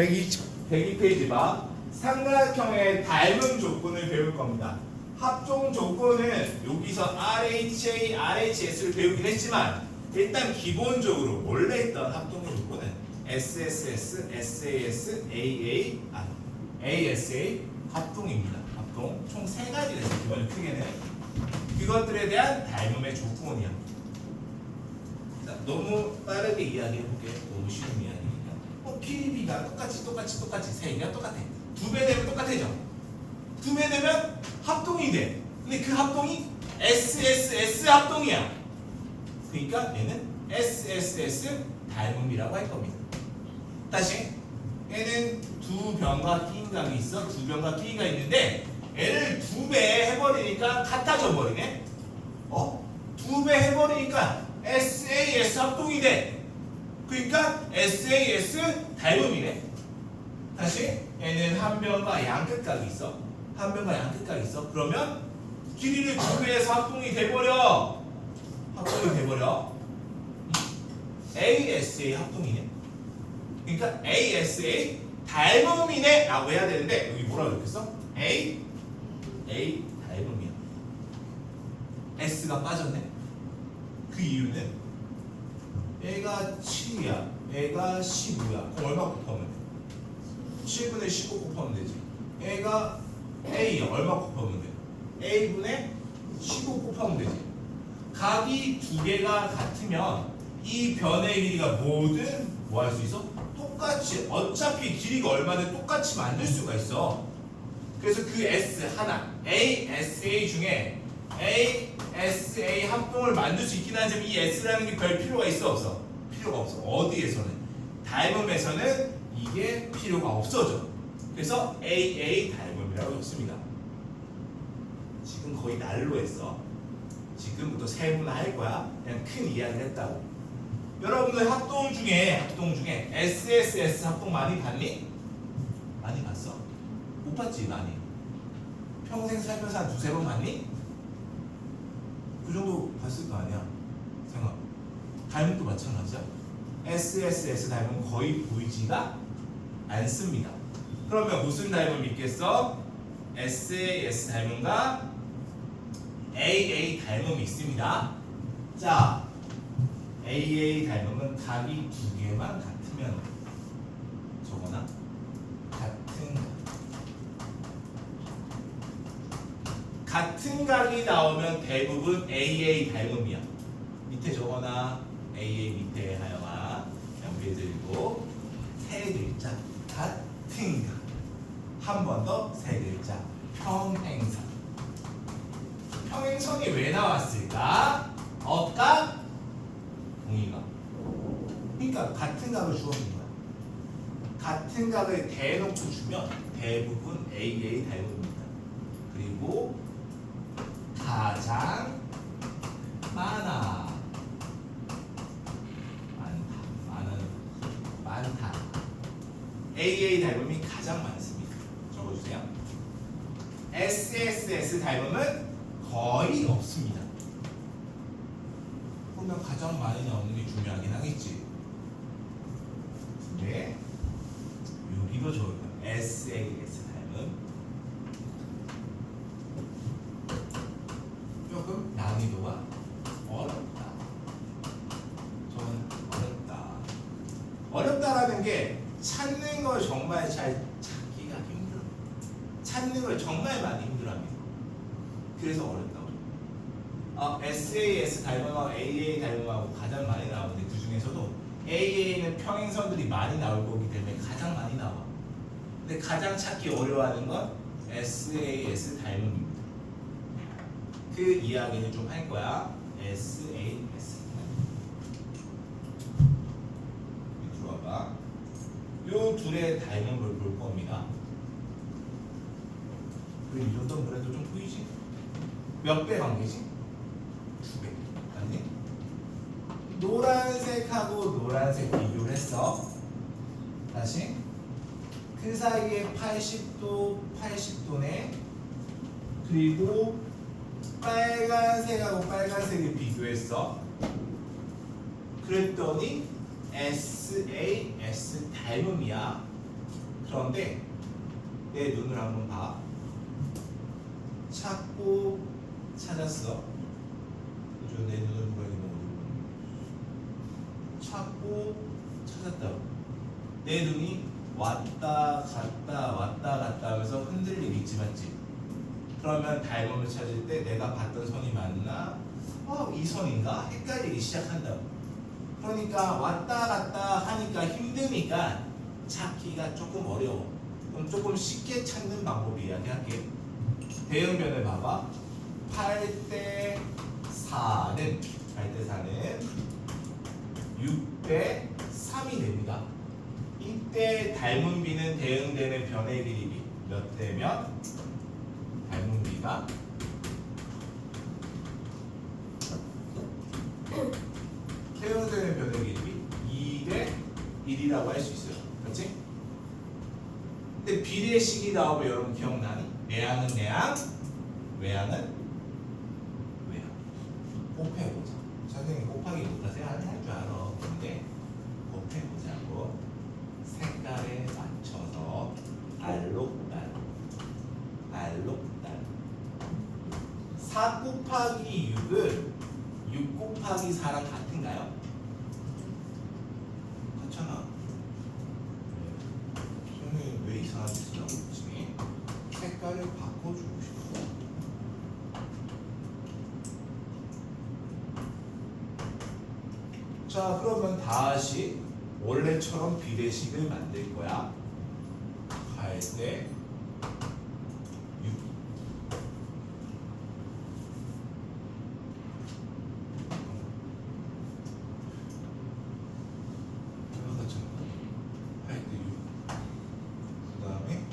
102페이지 봐. 삼각형의 닮음 조건을 배울 겁니다. 합종 조건은 여기서 RHA, RHS를 배우긴 했지만 일단 기본적으로 원래 있던 합동의 조건은 SSS, SAS, ASA 합동입니다. 합동 총 3가지가 있어요. 기본적으로 크게는 그것들에 대한 닮음의 조건이야. 자, 너무 빠르게 이야기해볼게요. 너무 쉬운 이야기니까. 길이가 똑같이 3개가 똑같아. 2배 되면 똑같아져. 2배 되면 합동이 돼. 근데 그 합동이 SSS 합동이야. 그러니까 얘는 SSS 닮음이라고 할 겁니다. 다시 얘는 두 변과 끼인 각이 있어. 두 변과 끼이가 있는데 얘를 2배 해버리니까 같아져 버리네. 2배 해버리니까 SAS 합동이 돼. 그러니까 SAS 닮음이네. 다시 얘는 한 변과 양끝각이 있어. 한 변과 양끝각이 있어. 그러면 길이를 2배해서 합동이 돼버려. 합동이 돼버려. ASA 합동이네. 그러니까 ASA 닮음이네 라고 해야 되는데 여기 뭐라고 적혔어? A 닮음이야. S가 빠졌네. 그 이유는 얘가 7이야. 얘가 15야. 그럼 얼마 곱하면 돼? 7분의 15 곱하면 되지. 얘가 A야. 얼마 곱하면 돼? A분의 15 곱하면 되지. 각이 2개가 같으면 이 변의 길이가 뭐든 뭐 할 수 있어? 똑같이 어차피 길이가 얼마든 똑같이 만들 수가 있어. 그래서 그 S 하나 ASA 중에 ASA 합동을 만들 수 있긴 하지만 이 S라는 게 별 필요가 있어 없어? 필요가 없어. 어디에서는? 닮음에서는 이게 필요가 없어져. 그래서 AA 닮음이라고 적습니다. 지금 거의 날로 했어. 지금부터 세분화할 거야. 그냥 큰 이야기를 했다고. 여러분들 합동 중에 SSS 합동 많이 봤니? 많이 봤어? 못 봤지 많이. 평생 살면서 한 2-3번 봤니? 그 정도 봤을 거 아니야. 생각. 닮음도 마찬가지야. SSS 닮음은 거의 보이지가 않습니다. 그러면 무슨 닮음이 있겠어? SAS 닮음과 AA 닮음이 있습니다. 자, AA 닮음은 각이 2개만 같으면 저거나 같은 각이 나오면 대부분 AA 닮음이야. 밑에 적어놔. AA 밑에 하여가 연필 들고 3글자 같은 각. 한 번 더 3글자 평행선. 평행선이 왜 나왔을까? 어각? 동의각. 그러니까 같은 각을 주어진 거야. 같은 각을 대놓고 주면 대부분 AA 닮음입니다. 그리고 가장 많다. AA 닮음이 가장 많습니다. 적어주세요. SSS 닮음은 거의 없습니다. 그러면 가장 많이 나오는 게 중요하긴 하겠지. 근데 여기도 좋을 거야. SAS 닮음 조금 난이도가 어렵다. 저는 어렵다라는 게 찾는 걸 정말 잘 찾기가 힘들어. 찾는 걸 정말 많이 힘들어합니다. 그래서 어렵다고. SAS 닮음하고 AA 닮음하고 가장 많이 나오는데 그 중에서도 AA는 평행선들이 많이 나올 거기 때문에 가장 많이 나와. 근데 가장 찾기 어려워하는 건 SAS 닮음입니다. 그 이야기는 좀 할 거야. SAS. 들어와봐. 요 둘의 닮음을 볼 겁니다. 그리고 이 정도는 그래도 좀 보이지? 몇 배 관계지? 2배. 맞니? 노란색하고 노란색 비교를 했어. 다시. 그 사이에 80도네. 그리고 빨간색하고 빨간색을 비교했어. 그랬더니 SAS 닮음이야. 그런데 내 눈을 한번 봐. 찾고 찾았어. 그죠? 내 눈을 누가 있는 어디 찾고 찾았다. 내 눈이 왔다 갔다 하면서 흔들리기 있지, 맞지? 그러면 닮음을 찾을 때 내가 봤던 선이 맞나? 이 선인가? 헷갈리기 시작한다. 그러니까 왔다 갔다 하니까 힘드니까 찾기가 조금 어려워. 그럼 조금 쉽게 찾는 방법 이야기할게. 대응변을 봐봐. 8대 4는 6대 3이 됩니다. 이때 닮은 비는 대응되는 변의 길이 몇 대면 닮은 비가 대응되는 변의 길이 2대 1이라고 할 수 있어요. 그렇지? 근데 비례식이 나오면 여러분 기억나니? 내항은 내항, 외항은 외항. 곱해보자. 선생님 곱하기 못하세요? 할 줄 알아. 근데 곱해보자고. 색깔에 맞춰서 알록달 4 곱하기 6은 6 곱하기 4랑 같은가요? 그렇잖아. 선생님 왜 이상한 짓을 하고 있지? 색깔을 바꿔주고 싶어. 자, 그러면 다시 원래처럼 비례식을 만들 거야. 할 때 6. 할 때 6. 그 다음에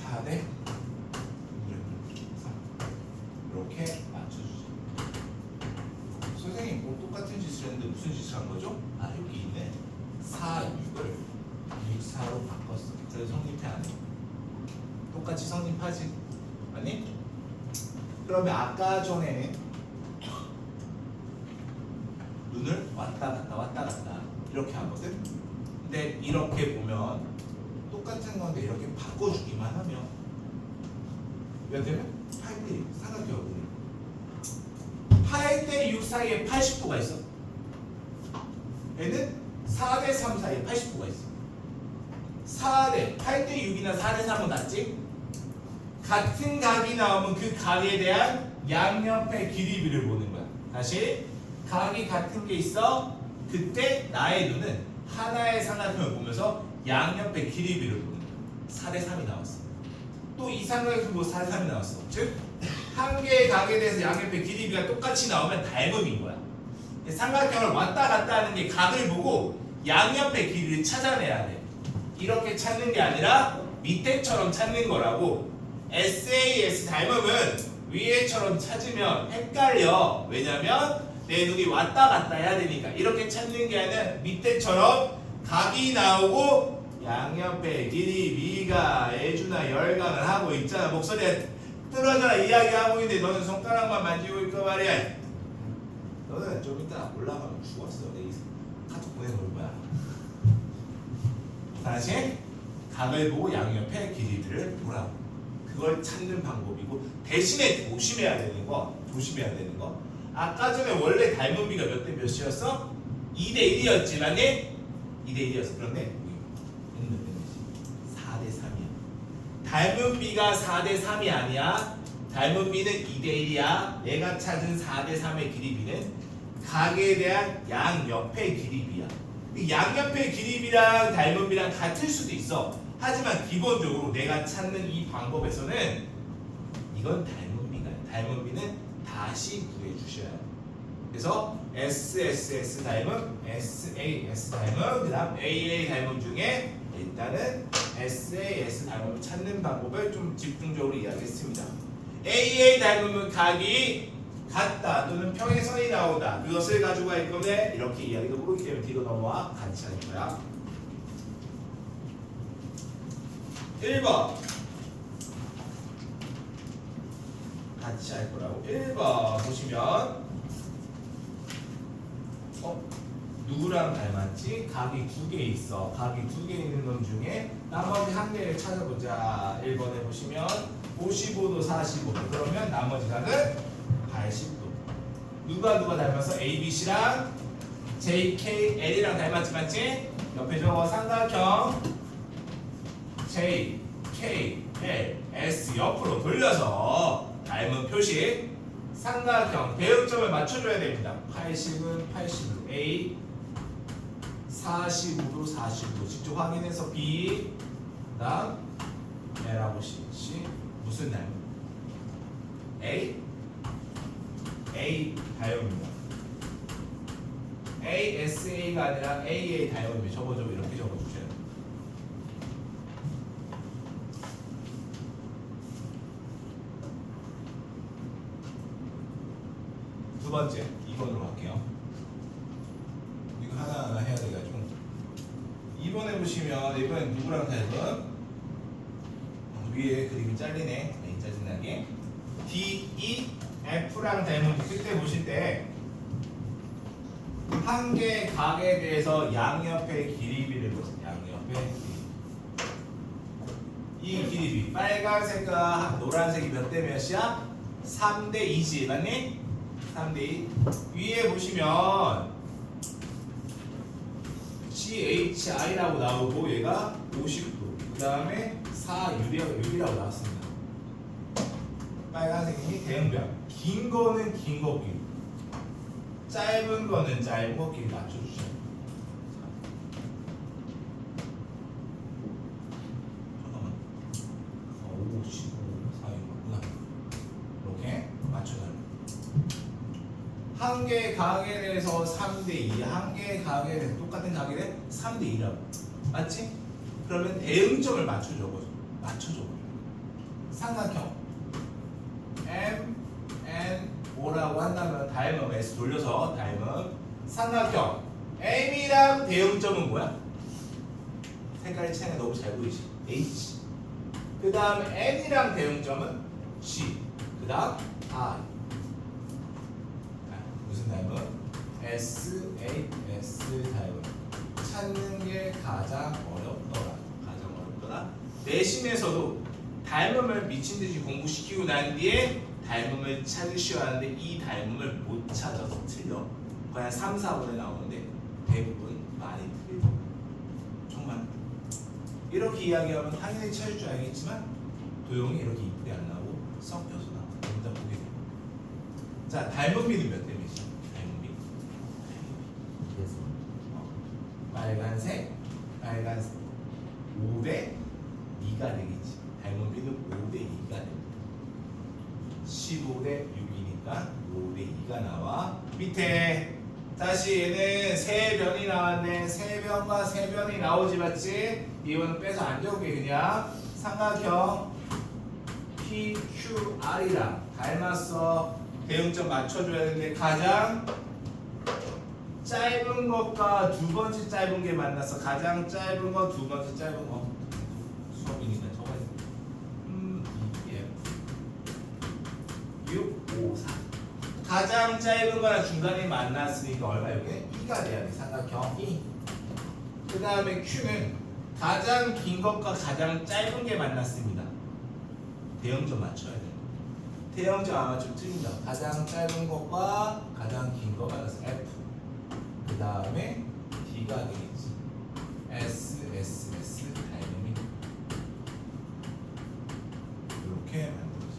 4대 3. 이렇게 맞춰주죠. 선생님 뭐 똑같은 짓을 했는데 무슨 짓을 한 거죠? 여기 있네. 4, 6을 6, 4로 바꿨어. 그래서 성립해 안 해? 똑같이 성립하지? 아니? 그러면 아까 전에는 눈을 왔다 갔다 이렇게 하거든? 근데 이렇게 보면 똑같은 건데 이렇게 바꿔주기만 하면 몇 되면? 8대 1. 삼각형을 8대 6 사이에 80도가 있어. 얘는 4대 3 사이에 80도가 있어. 8대 6이나 4대 3은 같지? 같은 각이 나오면 그 각에 대한 양옆의 길이비를 보는 거야. 다시 각이 같은 게 있어. 그때 나의 눈은 하나의 삼각형을 보면서 양옆의 길이비를 보는 거야. 4대 3이 나왔어. 또 이 삼각형 보고 4대 3이 나왔어. 즉 한 개의 각에 대해서 양옆의 길이비가 똑같이 나오면 닮음인 거야. 삼각형을 왔다 갔다 하는 게 각을 보고 양옆의 길이를 찾아내야 돼. 이렇게 찾는 게 아니라 밑에처럼 찾는 거라고. SAS 닮음은 위에처럼 찾으면 헷갈려. 왜냐면 내 눈이 왔다 갔다 해야 되니까. 이렇게 찾는 게 아니라 밑에처럼 각이 나오고 양옆에 길이 위가 애주나 열강을 하고 있잖아. 목소리가 떨어져라 이야기하고 있는데 너는 손가락만 만지고 있고 말이야. 너는 좀 이따 올라가면 죽었어. 내 카톡 보내놓을 거야. 다시 각을 보고 양옆에 길이를 보라고. 그걸 찾는 방법이고, 대신에 조심해야 되는 거 아까 전에 원래 닮은 비가 몇 대 몇이었어? 2대 1이었지만 2대 1이었어. 그런데 4대 3이야. 닮은 비가 4대 3이 아니야. 닮은 비는 2대 1이야. 내가 찾은 4대 3의 길이비는 각에 대한 양옆의 길이비야. 양옆의 길이비랑 닮은 비랑 같을 수도 있어. 하지만 기본적으로 내가 찾는 이 방법에서는 이건 닮은 비가, 닮은 비는 다시 구해 주셔야 돼요. 그래서 SSS 닮음, SAS 닮음, 그 다음 AA 닮음 중에 일단은 SAS 닮음을 찾는 방법을 좀 집중적으로 이야기했습니다. AA 닮음은 각이 같다 또는 평행선이 나오다. 그것을 가지고 할 건데 이렇게 이야기도 모르기 때문에 뒤로 넘어와 같이 할 거야. 1번 같이 할 거라고. 1번 보시면 누구랑 닮았지? 각이 두 개 있어. 각이 두 개 있는 놈 중에 나머지 한 개를 찾아보자. 1번에 보시면 55도 45도. 그러면 나머지 각은 80도. 누가 닮았어? A, B, C랑 J, K, L이랑 닮았지 맞지? 옆에 적어 삼각형 J, K, L, S 옆으로 돌려서 닮은 표시 삼각형 대응점을 맞춰줘야 됩니다. 80은 80도 A 45도 45도 직접 확인해서 B 다음 L하고 C 무슨 닮음? A 닮음입니다. ASA가 아니라 AA 닮음이 적어줘 이렇게 적어주세요. 두 번째 2번으로 갈게요. 이거 하나하나 해야 돼가지고 2번에 보시면 이번엔 누구랑 닮은 위에 그림이 잘리네. 짜증나게 D, E, F랑 닮은 그때 보실 때 한 개의 각에 대해서 양옆의 길이비를 보세요. 양옆의 길이. 이 길이비 빨간색과 노란색이 몇 대 몇이야? 3대 2지 맞니? 3대 2. 위에 보시면 CHI라고 나오고 얘가 50도 그 다음에 4유리라고 나왔습니다. 빨간색이 대응변 긴 거는 긴 거 길이 짧은 거는 짧은 거 길이 맞춰주셔야 돼요. 잠깐만 55, 4이 맞구나. 이렇게 맞춰줘요. 한 개의 각에 대해서 3대 2, 한 개의 각에 대해서 똑같은 각에 대해 3대 2라고 맞지? 그러면 대응점을 맞춰줘. 삼각형 M, N, O라고 한다면 닮음 S 돌려서 닮음 삼각형 M이랑 대응점은 뭐야? 색깔이 차이가 너무 잘 보이지? H 그 다음 N이랑 대응점은 G 그 다음 I 무슨 닮음? S, A, S 닮음 찾는 게 가장 어렵더라. 내신에서도 닮음을 미친 듯이 공부시키고 난 뒤에 닮음을 찾으셔야 하는데 이 닮음을 못 찾아서 틀려. 거의 한 3, 4번에 나오는데 대부분 많이 틀려. 정말 이렇게 이야기하면 당연히 찾을 줄 알겠지만 도형이 이렇게 이쁘게 안 나오고 섞여서 나와. 일단 보게 돼요. 자, 닮음비는 몇 대 몇이야? 닮음비 빨간색 5대 2가 되겠지. 닮음비는 5대 2가 됩니다. 15대 6이니까 5대 2가 나와. 밑에 다시 얘는 세 변이 나왔네. 세 변과 세 변이 나오지 맞지? 이거는 빼서 안 적게 그냥 삼각형 PQR이랑 닮았어. 대응점 맞춰줘야 되는데 가장 짧은 것과 두 번째 짧은 게 만났어. 가장 짧은 거, 두 번째 짧은 거. 수업이니까 적어야 돼. 6, 5, 4. 가장 짧은 거랑 중간에 만났으니까 얼마 여기? 2가 돼야 돼. 삼각형 2. 그 다음에 Q는 가장 긴 것과 가장 짧은 게 만났습니다. 대응점 맞춰야 돼. 대응점 안 맞추면 틀린다. 가장 짧은 것과 가장 긴 거 만났어. F. 그 다음에 D가 되겠지. S, S, S 닮음이 이렇게 만들어져.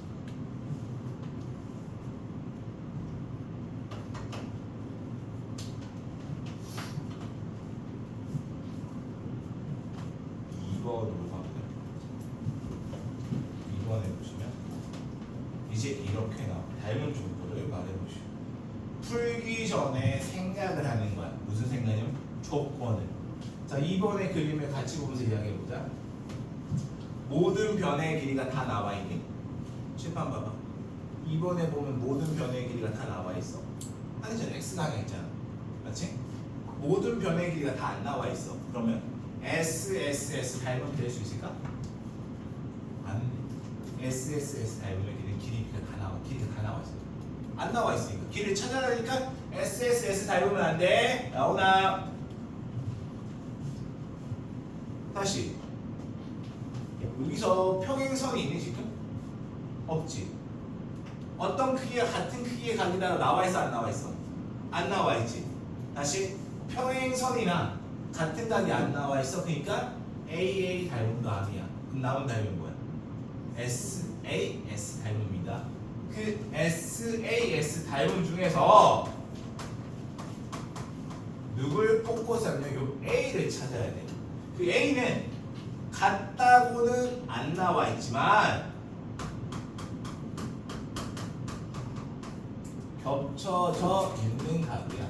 이번으로 가보자. 2번에 보시면 이제 이렇게 나와. 닮은 조건을 말해보시오. 풀기 전에 생각을 하는 거야. 무슨 생각이냐면 조건을. 자, 이번에 그림을 같이 보면서 이야기해보자. 모든 변의 길이가 다 나와 있니? 칠판 봐봐. 이번에 보면 모든 변의 길이가 다 나와 있어. 아니잖아. X가 하나 있잖아. 맞지? 모든 변의 길이가 다 안 나와 있어. 그러면 S, S, S 닮으면 될 수 있을까? 안 돼. S, S, S 닮으면 길이가 다 나와. 길이가 다 나와 있어. 안 나와 있으니까. 길을 찾아내니까 SSS 닮으면 안 돼. 나오나? 다시. 여기서 평행선이 있니 지금? 없지. 어떤 크기가 같은 크기의 각이다 나와 있어 안 나와 있어? 안 나와 있지. 다시 평행선이나 같은 각이 안 나와 있어. 그러니까 AA 닮음도 아니야. 그럼 남은 닮은 뭐야? SAS 닮음이다. 그 SAS 닮음 중에서 누굴 뽑고서 하면 요 A를 찾아야 돼. 그 A는 같다고는 안 나와 있지만 겹쳐져 있는 각이야.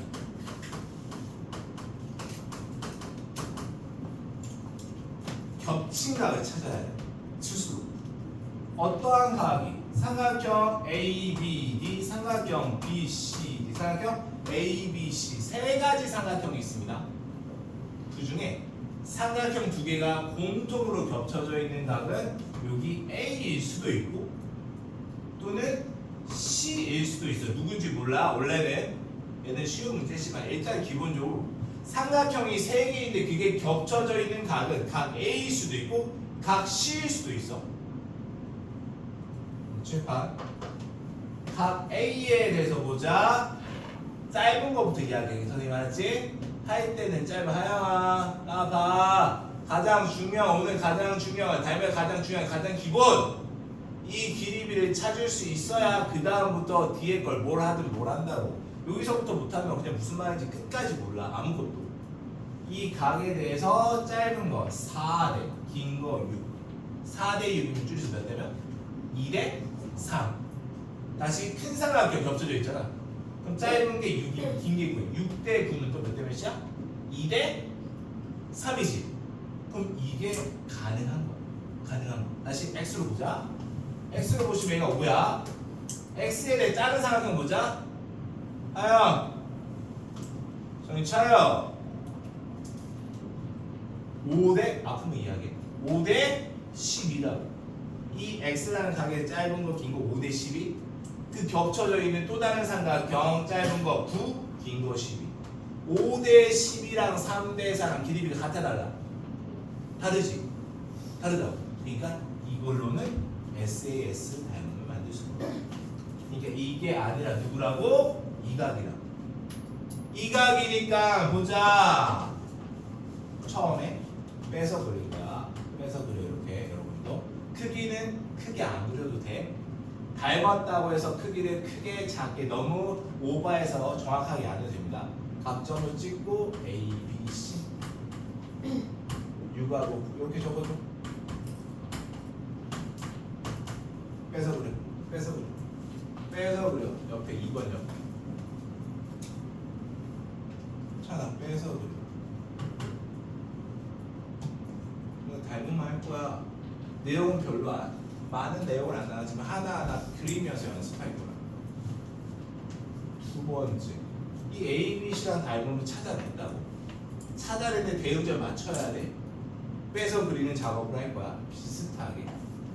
겹친 각을 찾아야 돼. 스스로. 어떠한 각이 삼각형 ABD, 삼각형 BCD, 삼각형 ABC 세 가지 삼각형이 있습니다. 그 중에 삼각형 두 개가 공통으로 겹쳐져 있는 각은 여기 A일 수도 있고 또는 C일 수도 있어. 누군지 몰라. 원래는 얘는 쉬운 문제지만 일단 기본적으로 삼각형이 세 개인데 그게 겹쳐져 있는 각은 각 A일 수도 있고 각 C일 수도 있어. 칠판 각 A에 대해서 보자. 짧은 거부터 이야기해. 선생님 알았지? 할 때는 짧은 하영아 나봐. 가장 중요한 오늘 가장 중요한 닮을 가장 중요한 가장 기본 이 길이비를 찾을 수 있어야 그 다음부터 뒤에 걸 뭘 하든 뭘 한다고. 여기서부터 못하면 그냥 무슨 말인지 끝까지 몰라. 아무것도. 이 각에 대해서 짧은 거 4대 긴 거 6. 4대 6이면 줄여서 몇 대면? 2대 3. 다시 큰 삼각형 겹쳐져 있잖아. 그럼 짧은 게 6이 긴 게 9. 6대 9는 또 몇 대 몇이야? 2대 3이지. 그럼 이게 가능한 거야. 가능한 거. 다시 x로 보자. x로 보시면 얘가 5야. x에 대해 작은 삼각형 보자. 하영 정신 차려. 5대 아프면 이야기해. 5대 10이라고. 이 x라는 각의 짧은 거 긴 거 5대 10이 그 겹쳐져 있는 또 다른 삼각형 짧은 거 9, 긴 거 12. 5대 10이랑 3대 4랑 길이비가 같아 달라? 다르지? 다르다고. 그러니까 이걸로는 SAS 닮음을 만들 수 있는 거야. 그러니까 이게 아니라 누구라고? 이 각이라고. 이 각이니까 보자. 처음에 빼서 그릴 거야. 빼서 그려 이렇게 여러분도. 크기는 크게 안 그려도 돼. 닮았다고 해서 크기를 크게 작게 너무 오버해서 정확하게 안 해도 됩니다. 각점을 찍고 A, B, C 6하고 이렇게 적어줘. 빼서 그려. 빼서 그려. 빼서 그려. 옆에 2번 옆에. 자, 빼서 그려. 이거 닮으면 할 거야. 내용은 별로 많은 내용을 안 나가지만 하나하나 그리면서 연습할 거야. 두 번째. 이 A, B, C랑 닮음을 찾아낸다고. 찾아내는데 대응점 맞춰야 돼. 빼서 그리는 작업을 할 거야. 비슷하게.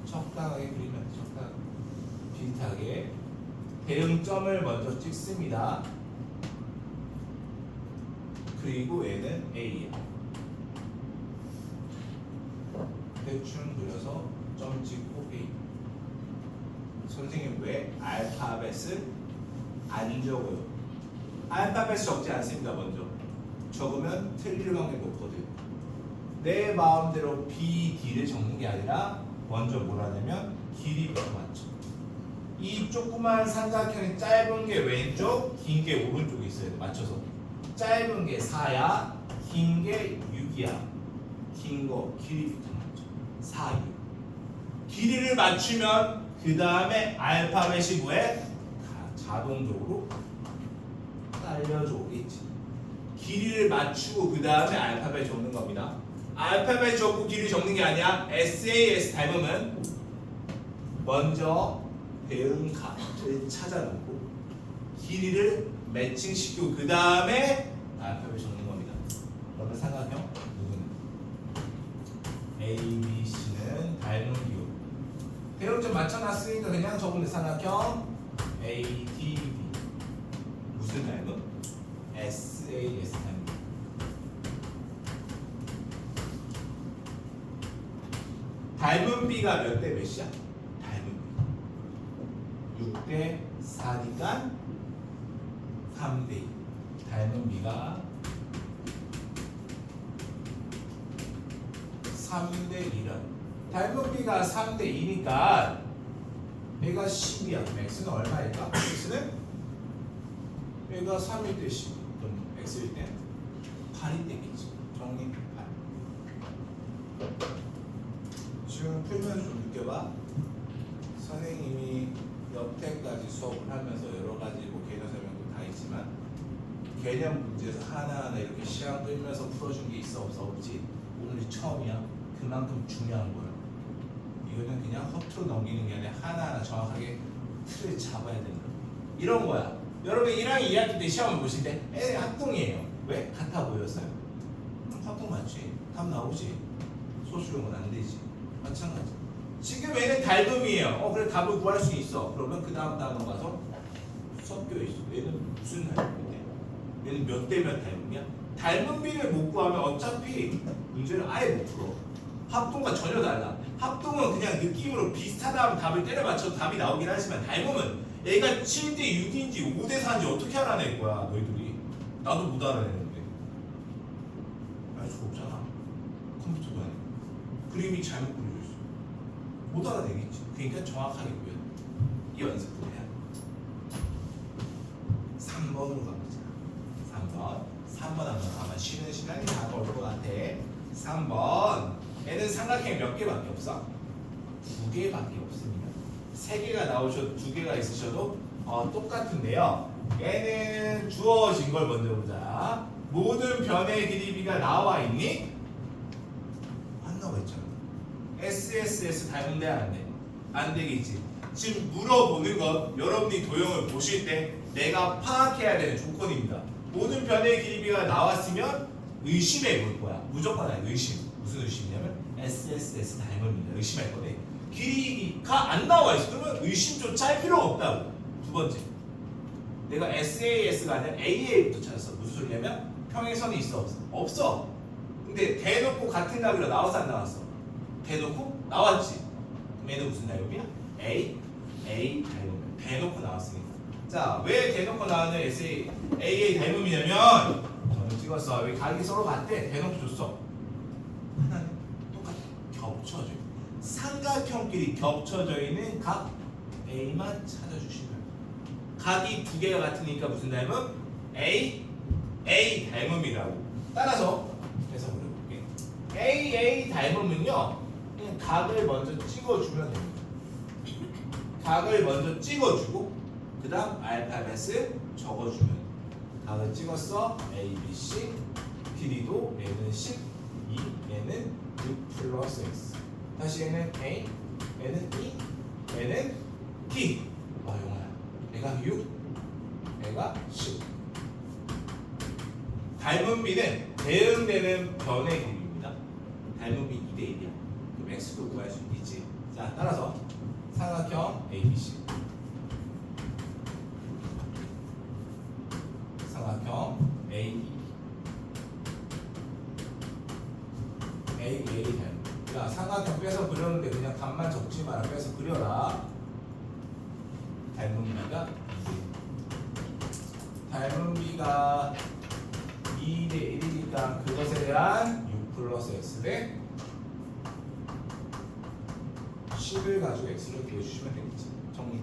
적당하게 그리면 돼. 적당하게. 비슷하게. 대응점을 먼저 찍습니다. 그리고 얘는 A야. 대충 그려서 점 찍고 A. 선생님 왜 알파벳을 안 적어요? 알파벳 적지 않습니다. 먼저 적으면 틀릴 확률이 높거든. 내 마음대로 B, D를 적는 게 아니라 먼저 뭘 하냐면 길이부터 맞춰. 이 조그만 삼각형이 짧은 게 왼쪽, 긴 게 오른쪽에 있어야 돼. 맞춰서. 짧은 게 4야, 긴 게 6이야. 긴 거 길이부터 맞춰. 4, 6. 길이를 맞추면 그 다음에 알파벳이 뭐해? 다 자동적으로 알려줘겠지. 길이를 맞추고 그 다음에 알파벳 적는 겁니다. 알파벳 적고 길이 적는 게 아니야. SAS 닮으면 먼저 대응값을 찾아놓고 길이를 매칭시키고 그 다음에 알파벳 적는 겁니다. 그러면 삼각형 누구는? A, B, C는 닮은 기호. 대응점 맞춰놨으니까 그냥 적으면 삼각형 A, D, B. 닮은 B가 몇 대 몇이야? 닮은 B 6대 4니까 3대 2. 닮은 B가 3대 2라. 닮은 B가 3대 2니까 얘가 10이야. 그럼 X는 얼마일까? X는 얘가 3일 때 10. 그럼 X일 때 8이 되겠지. 정리 8. 지금 풀면서 좀 느껴봐. 선생님이 여태까지 수업을 하면서 여러 가지 뭐 개념 설명도 다 있지만 개념 문제에서 하나하나 이렇게 시간 끌면서 풀어준 게 있어 없어? 없지. 오늘이 처음이야. 그만큼 중요한 거야. 이거는 그냥 허투루 넘기는 게 아니라 하나하나 정확하게 틀을 잡아야 된다. 이런 거야. 여러분 1학기 2학기 때 시험을 보실 때 애들 합동이에요. 왜? 같아 보였어요. 합동 맞지? 답 나오지. 소수용은 안 되지. 마찬가지. 지금 얘는 닮음이에요. 그래 답을 구할 수 있어. 그러면 그 다음 단어 가서 섞여 있어. 얘는 무슨 닮음이냐? 얘는 몇 대 몇 닮음이야? 닮은 비를 못 구하면 어차피 문제를 아예 못 풀어. 합동과 전혀 달라. 합동은 그냥 느낌으로 비슷하다 하면 답을 때려 맞춰도 답이 나오긴 하지만 닮음은 얘가 7대 6인지 5대 4인지 어떻게 알아낼 거야 너희들이. 나도 못 알아내는데. 알 수가 없잖아. 컴퓨터가 아니야. 그림이 잘못 그려져 있어. 못 알아내겠지. 그러니까 정확하게 보여. 이 연습도 해야 돼. 3번으로 가보자. 3번 하면 아마 쉬는 시간이 다가올 것 같아. 3번. 얘는 삼각형이 몇 개밖에 없어? 2개밖에 없습니다. 3개가 나오셔도 2개가 있으셔도 똑같은데요. 얘는 주어진 걸 먼저 보자. 모든 변의 길이비가 나와 있니? 안 나와 있잖아. SSS 닮은 데 안 돼? 안 되겠지. 지금 물어보는 것 여러분이 도형을 보실 때 내가 파악해야 되는 조건입니다. 모든 변의 길이비가 나왔으면 의심해 볼 거야. 무조건 아니 의심. 무슨 의심이냐면 SSS 닮음입니다. 의심할 거네. 길이가 안 나와 있어. 그러면 의심조차 할 필요가 없다고. 두 번째. 내가 SAS가 아니라 AA부터 찾았어. 무슨 소리냐면 평행선이 있어 없어? 없어. 근데 대놓고 같은 값이라 나왔어 안 나왔어? 대놓고 나왔지. 그럼 얘는 무슨 닮음이야? A 닮음이야. 대놓고 나왔으니까. 자, 왜 대놓고 나오는 AA 닮음이냐면 저는 찍었어. 왜 각이 서로 같대? 대놓고 줬어. 하나는 똑같아. 겹쳐져. 삼각형끼리 겹쳐져 있는 각 A만 찾아주시면 돼요. 각이 2개가 같으니까 무슨 닮음? A 닮음이라고. 따라서 해석을 해볼게. AA 닮음은요. 그냥 각을 먼저 찍어주면 됩니다. 각을 먼저 찍어주고 그 다음 알파벳을 적어주면 각을 찍었어. A, B, C 길이도 얘는 12 얘는 6 플러스 X 다시 얘는 A 얘는 2 얘는 D 영아야 얘가 6 얘가 10 닮은 B는 대응되는 변의 길이입니다. 닮은 B 2대 1이야. 그럼 X도 구할 수 있지. 자 따라서 삼각형 ABC 삼각형 A 닮음. 야 삼각형 빼서 그렸는데 그냥 값만 적지 마라. 빼서 그려라. 닮은 B가 2대 닮은 B가 2대 1이니까 그것에 대한 6 플러스 X 대 10을 가지고 X를 구해주시면 되겠지. 정리.